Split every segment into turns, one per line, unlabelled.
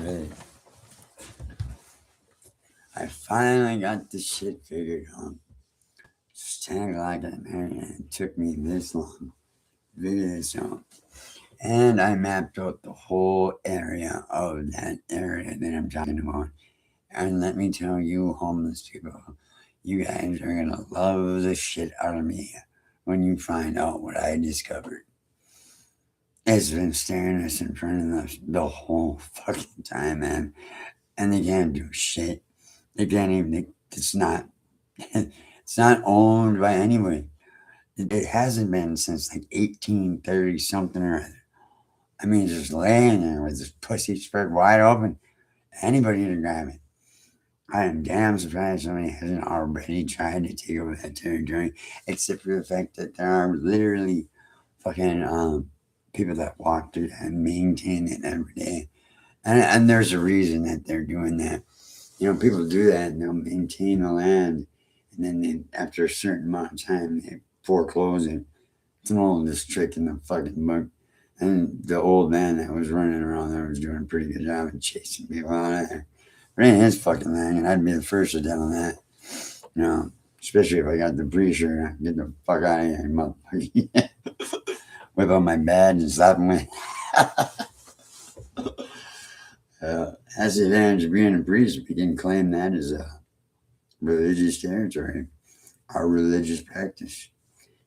Really. I finally got this shit figured out. It's 10 o'clock at night and it took me this long. Figure this out. And I mapped out the whole area of that area that I'm talking about. And let me tell you, homeless people, you guys are going to love the shit out of me when you find out what I discovered. It's been staring us in front of us the whole fucking time, man. And they can't do shit. They can't even, it's not, it's not owned by anybody. It hasn't been since like 1830 something or other. I mean, just laying there with this pussy spread wide open. Anybody to grab it. I am damn surprised somebody hasn't already tried to take over that territory, except for the fact that there are literally fucking people that walk through that and maintain it every day. And there's a reason that they're doing that. You know, people do that and they'll maintain the land, and then after a certain amount of time, they foreclose it. It's an oldest trick in the fucking book. And the old man that was running around there was doing a pretty good job of chasing people out of there. But it ain't his fucking thing, and I'd be the first to tell him that. You know, especially if I got the breezer, get the fuck out of here, motherfucker. Whip out my badge and slap him with. That's the advantage of being a priest. We can claim that as a religious territory, our religious practice.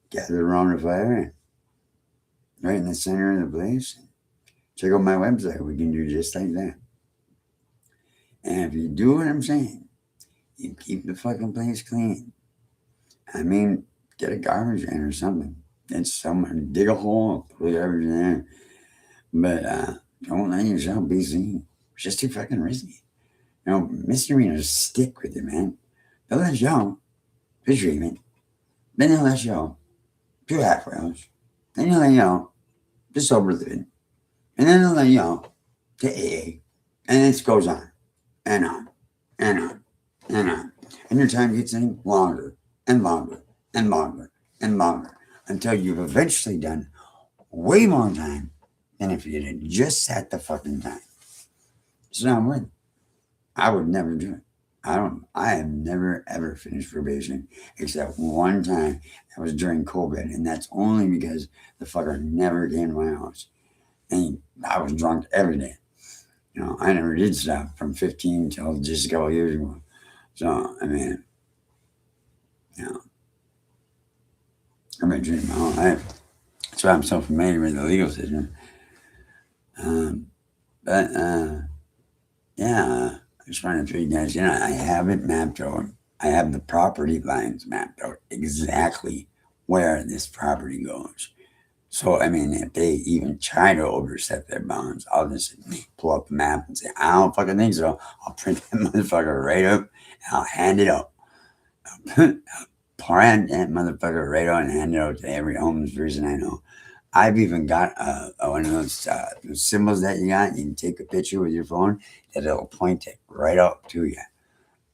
Gather around the fire, right in the center of the place. Check out my website. We can do just like that. And if you do what I'm saying, you keep the fucking place clean. I mean, get a garbage can or something. Get someone, dig a hole, put garbage in there. But don't let yourself be seen. It's just too fucking risky. You know, misdemeanors stick with you, man. They'll let you out for treatment. Then they'll let you out 2 half rounds. Then they'll let you out to sober living. And then they'll let you out to AA. And this goes on and on and on and on. And your time gets getting longer and longer and longer and longer until you've eventually done way more time than if you had just sat the fucking time. It's not worth it. I would never do it. I have never ever finished probation except one time. That was during COVID, and that's only because the fucker never came to my house. And I was drunk every day. You know, I never did stop from 15 till just a couple of years ago. So, I mean, you know, I've been drinking my whole life. That's why I'm so familiar with the legal system. But yeah, I just wanted to tell you guys, you know, I have it mapped out. I have the property lines mapped out exactly where this property goes. So, I mean, if they even try to overstep their bounds, I'll just pull up the map and say, I don't fucking think so. I'll print that motherfucker right up and I'll hand it out. I'll print that motherfucker right out and hand it out to every homeless person I know. I've even got one of those symbols that you got. You can take a picture with your phone that it'll point it right up to you.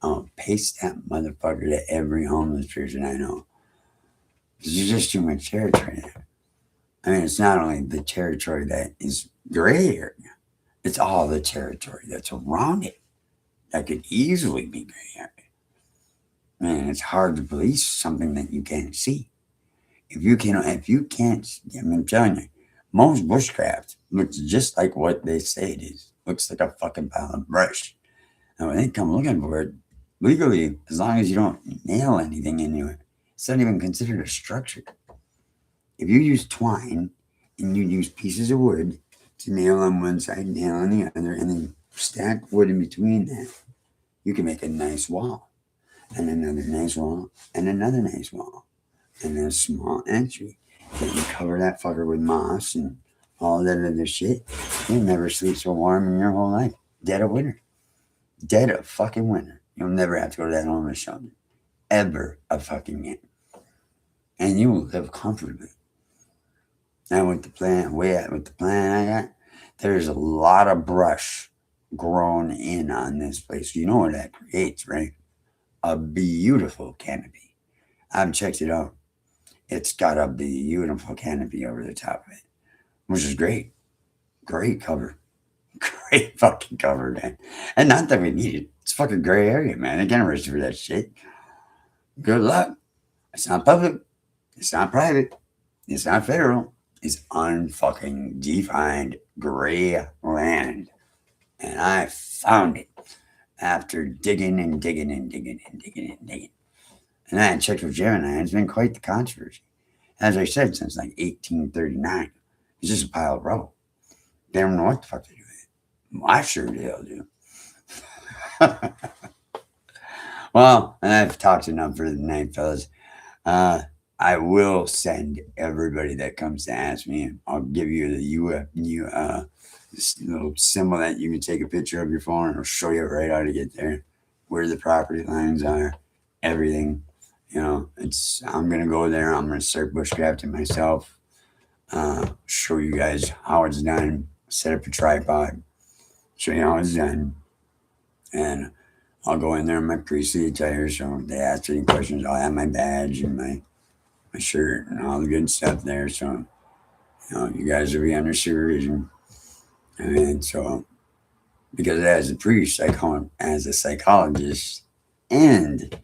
I'll paste that motherfucker to every homeless person I know. There's just too much territory there. I mean, it's not only the territory that is gray area, it's all the territory that's around it that could easily be gray area. Man, it's hard to police something that you can't see. If you can't, I mean, I'm telling you, most bushcraft looks just like what they say it is. Looks like a fucking pile of brush. And when they come looking for it, legally, as long as you don't nail anything into it, it's not even considered a structure. If you use twine and you use pieces of wood to nail on one side, nail on the other, and then stack wood in between that, you can make a nice wall, and another nice wall, and another nice wall, and then a small entry. Then you cover that fucker with moss and all that other shit. You'll never sleep so warm in your whole life. Dead of winter. Dead of fucking winter. You'll never have to go to that homeless shelter. Ever a fucking again. And you will live comfortably. Now with the plan I got, there's a lot of brush grown in on this place. You know what that creates, right? A beautiful canopy. I've checked it out. It's got a beautiful canopy over the top of it, which is great. Great cover. gray fucking cover, man. And not that we need it. It's fucking gray area, man. They can't arrest you for that shit. Good luck. It's not public. It's not private. It's not federal. It's unfucking defined gray land. And I found it after digging and digging and digging and digging and digging. And I had checked with Gemini. It's been quite the controversy. As I said, since like 1839. It's just a pile of rubble. They don't know what the fuck to do with it. I sure the hell do. Well, I've talked enough for the night, fellas. I will send everybody that comes to ask me. I'll give you the this little symbol that you can take a picture of your phone, and it'll show you right how to get there, where the property lines are, everything. You know, I'm gonna go there. I'm gonna start bushcrafting myself. Show you guys how it's done. Set up a tripod. Show you how it's done, and I'll go in there in my priestly attire. So if they ask any questions, I'll have my badge and my shirt and all the good stuff there. So you guys will be under supervision. I mean, so because as a priest, I call him as a psychologist and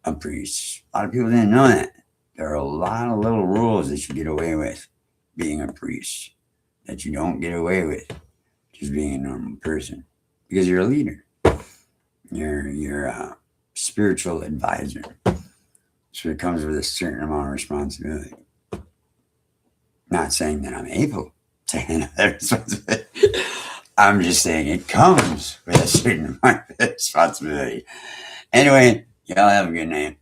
a priest. A lot of people didn't know that. There are a lot of little rules that you get away with being a priest that you don't get away with just being a normal person because you're a leader. You're a spiritual advisor. So it comes with a certain amount of responsibility. Not saying that I'm able to handle that responsibility. I'm just saying it comes with a certain amount of responsibility. Anyway, y'all have a good night.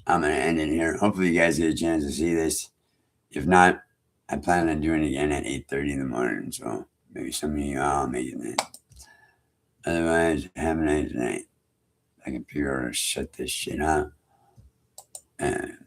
I'm going to end it here. Hopefully you guys get a chance to see this. If not, I plan on doing it again at 8:30 in the morning. So maybe some of you all make it then. Otherwise, have a nice night. I can figure out how to shut this shit out. And